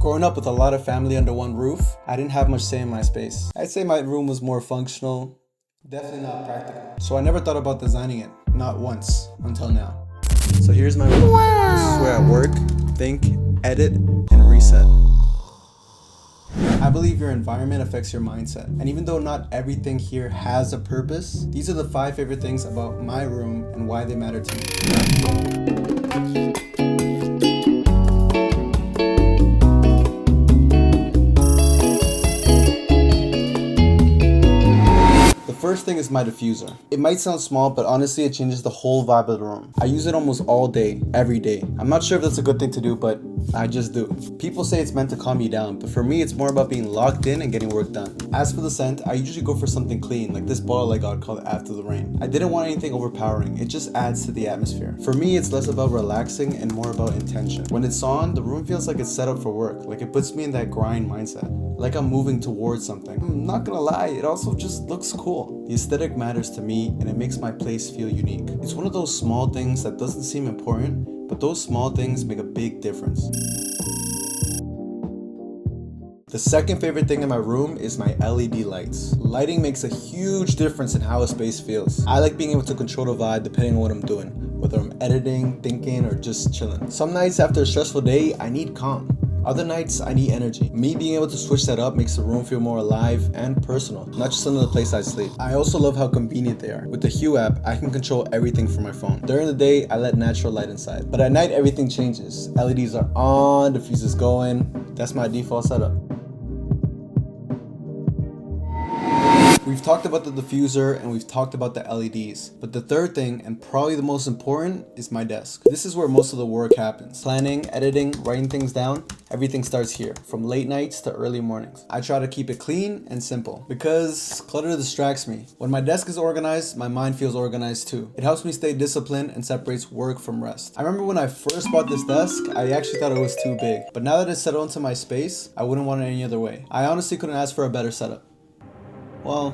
Growing up with a lot of family under one roof, I didn't have much say in my space. I'd say my room was more functional, definitely not practical. So I never thought about designing it, not once, until now. So here's my room. This is where I work, think, edit, and reset. I believe your environment affects your mindset. And even though not everything here has a purpose, these are the 5 favorite things about my room and why they matter to me. First thing is my diffuser. It might sound small, but honestly it changes the whole vibe of the room. I use it almost all day, every day. I'm not sure if that's a good thing to do, but I just do. People say it's meant to calm you down, but for me it's more about being locked in and getting work done. As for the scent, I usually go for something clean, like this bottle I got called After the Rain. I didn't want anything overpowering, it just adds to the atmosphere. For me, it's less about relaxing and more about intention. When it's on, the room feels like it's set up for work, like it puts me in that grind mindset, like I'm moving towards something. I'm not gonna lie, it also just looks cool. The aesthetic matters to me and it makes my place feel unique. It's one of those small things that doesn't seem important, but those small things make a big difference. The second favorite thing in my room is my LED lights. Lighting makes a huge difference in how a space feels. I like being able to control the vibe depending on what I'm doing, whether I'm editing, thinking, or just chilling. Some nights after a stressful day, I need calm. Other nights, I need energy. Me being able to switch that up makes the room feel more alive and personal, not just another place I sleep. I also love how convenient they are. With the Hue app, I can control everything from my phone. During the day, I let natural light inside. But at night, everything changes. LEDs are on, diffuser's going. That's my default setup. We've talked about the diffuser and we've talked about the LEDs, but the third thing, and probably the most important, is my desk. This is where most of the work happens. Planning, editing, writing things down, everything starts here, from late nights to early mornings. I try to keep it clean and simple because clutter distracts me. When my desk is organized, my mind feels organized too. It helps me stay disciplined and separates work from rest. I remember when I first bought this desk, I actually thought it was too big, but now that it's settled into my space, I wouldn't want it any other way. I honestly couldn't ask for a better setup. Well,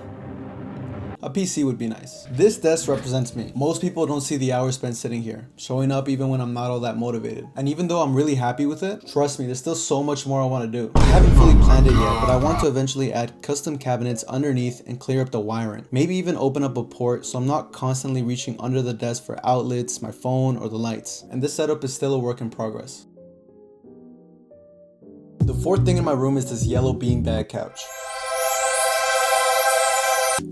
a PC would be nice. This desk represents me. Most people don't see the hours spent sitting here, showing up even when I'm not all that motivated. And even though I'm really happy with it, trust me, there's still so much more I want to do. I haven't fully planned it yet, but I want to eventually add custom cabinets underneath and clear up the wiring. Maybe even open up a port so I'm not constantly reaching under the desk for outlets, my phone, or the lights. And this setup is still a work in progress. The fourth thing in my room is this yellow beanbag couch.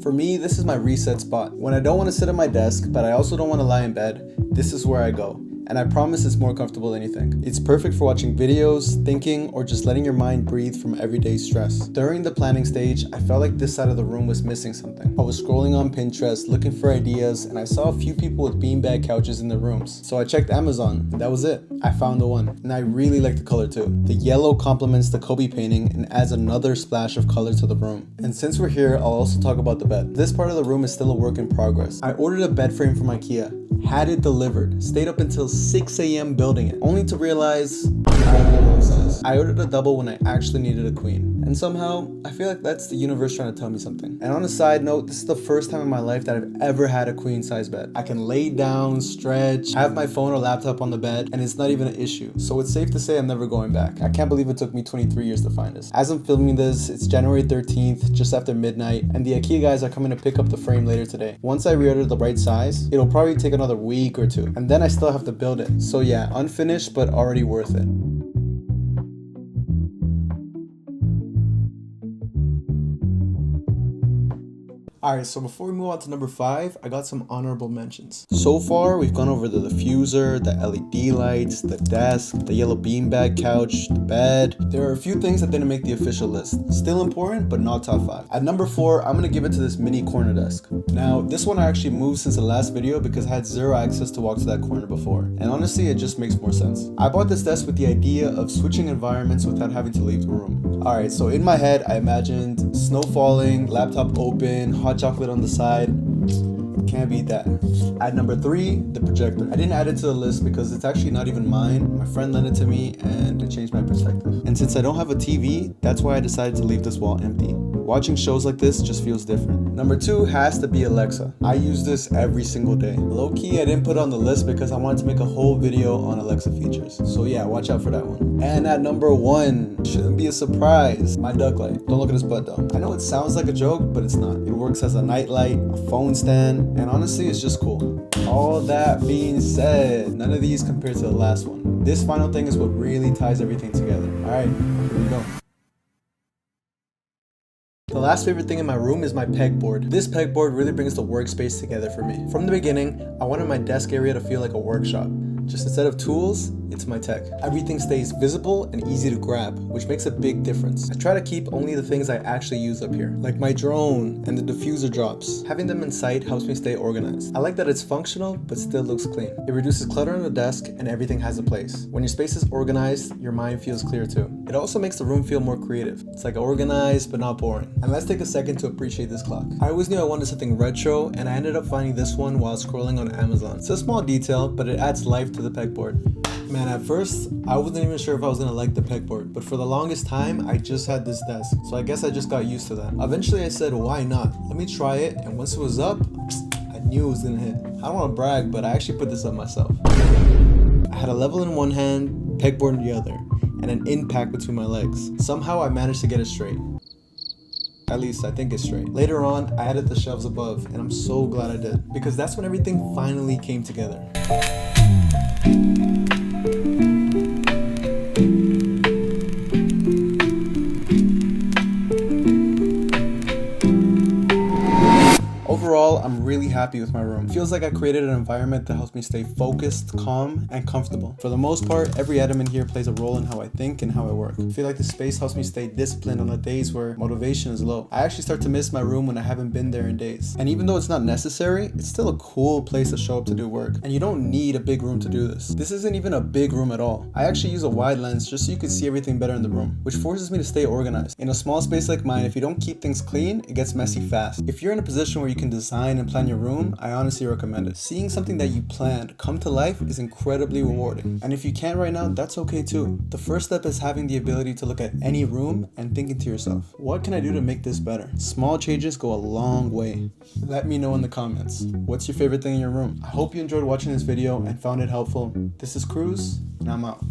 For me, this is my reset spot. When I don't want to sit at my desk, but I also don't want to lie in bed, this is where I go. And I promise it's more comfortable than you think. It's perfect for watching videos, thinking, or just letting your mind breathe from everyday stress. During the planning stage, I felt like this side of the room was missing something. I was scrolling on Pinterest, looking for ideas, and I saw a few people with beanbag couches in their rooms. So I checked Amazon, and that was it. I found the one, and I really like the color too. The yellow complements the Kobe painting and adds another splash of color to the room. And since we're here, I'll also talk about the bed. This part of the room is still a work in progress. I ordered a bed frame from Ikea, had it delivered, stayed up until 6 a.m. building it, only to realize I ordered a double when I actually needed a queen. And somehow, I feel like that's the universe trying to tell me something. And on a side note, this is the first time in my life that I've ever had a queen size bed. I can lay down, stretch, have my phone or laptop on the bed, and it's not even an issue. So it's safe to say I'm never going back. I can't believe it took me 23 years to find this. As I'm filming this, it's January 13th, just after midnight, and the Ikea guys are coming to pick up the frame later today. Once I reorder the right size, it'll probably take another week or two, and then I still have to build it. So yeah, unfinished, but already worth it. Alright, so before we move on to number 5, I got some honorable mentions. So far, we've gone over the diffuser, the LED lights, the desk, the yellow beanbag couch, the bed. There are a few things that didn't make the official list. Still important, but not top 5. At number 4, I'm going to give it to this mini corner desk. Now, this one I actually moved since the last video because I had zero access to walk to that corner before. And honestly, it just makes more sense. I bought this desk with the idea of switching environments without having to leave the room. Alright, so in my head, I imagined snow falling, laptop open, hot chocolate on the side. Can't beat that. At number 3, the projector. I didn't add it to the list because it's actually not even mine. My friend lent it to me and it changed my perspective. And since I don't have a TV, that's why I decided to leave this wall empty. Watching shows like this just feels different. Number 2 has to be Alexa. I use this every single day. Low-key, I didn't put it on the list because I wanted to make a whole video on Alexa features. So yeah, watch out for that one. And at number 1, shouldn't be a surprise, my duck light. Don't look at his butt though. I know it sounds like a joke, but it's not. It works as a night light, a phone stand, and honestly, it's just cool. All that being said, none of these compare to the last one. This final thing is what really ties everything together. Alright, here we go. The last favorite thing in my room is my pegboard. This pegboard really brings the workspace together for me. From the beginning, I wanted my desk area to feel like a workshop. Just instead of tools, it's my tech. Everything stays visible and easy to grab, which makes a big difference. I try to keep only the things I actually use up here, like my drone and the diffuser drops. Having them in sight helps me stay organized. I like that it's functional, but still looks clean. It reduces clutter on the desk and everything has a place. When your space is organized, your mind feels clear too. It also makes the room feel more creative. It's like organized, but not boring. And let's take a second to appreciate this clock. I always knew I wanted something retro, and I ended up finding this one while scrolling on Amazon. It's a small detail, but it adds life to the pegboard. Man, at first, I wasn't even sure if I was gonna like the pegboard, but for the longest time, I just had this desk, so I guess I just got used to that. Eventually, I said, why not? Let me try it, and once it was up, I knew it was gonna hit. I don't wanna brag, but I actually put this up myself. I had a level in one hand, pegboard in the other, and an impact between my legs. Somehow, I managed to get it straight. At least I think it's straight. Later on, I added the shelves above, and I'm so glad I did, because that's when everything finally came together. Overall, I'm really happy with my room. It feels like I created an environment that helps me stay focused, calm, and comfortable. For the most part, every item in here plays a role in how I think and how I work. I feel like the space helps me stay disciplined on the days where motivation is low. I actually start to miss my room when I haven't been there in days. And even though it's not necessary, it's still a cool place to show up to do work. And you don't need a big room to do this. This isn't even a big room at all. I actually use a wide lens just so you can see everything better in the room, which forces me to stay organized. In a small space like mine, if you don't keep things clean, it gets messy fast. If you're in a position where you can design and plan your room, I honestly recommend it. Seeing something that you planned come to life is incredibly rewarding. And if you can't right now, that's okay too. The first step is having the ability to look at any room and thinking to yourself, what can I do to make this better? Small changes go a long way. Let me know in the comments. What's your favorite thing in your room? I hope you enjoyed watching this video and found it helpful. This is Cruz, and I'm out.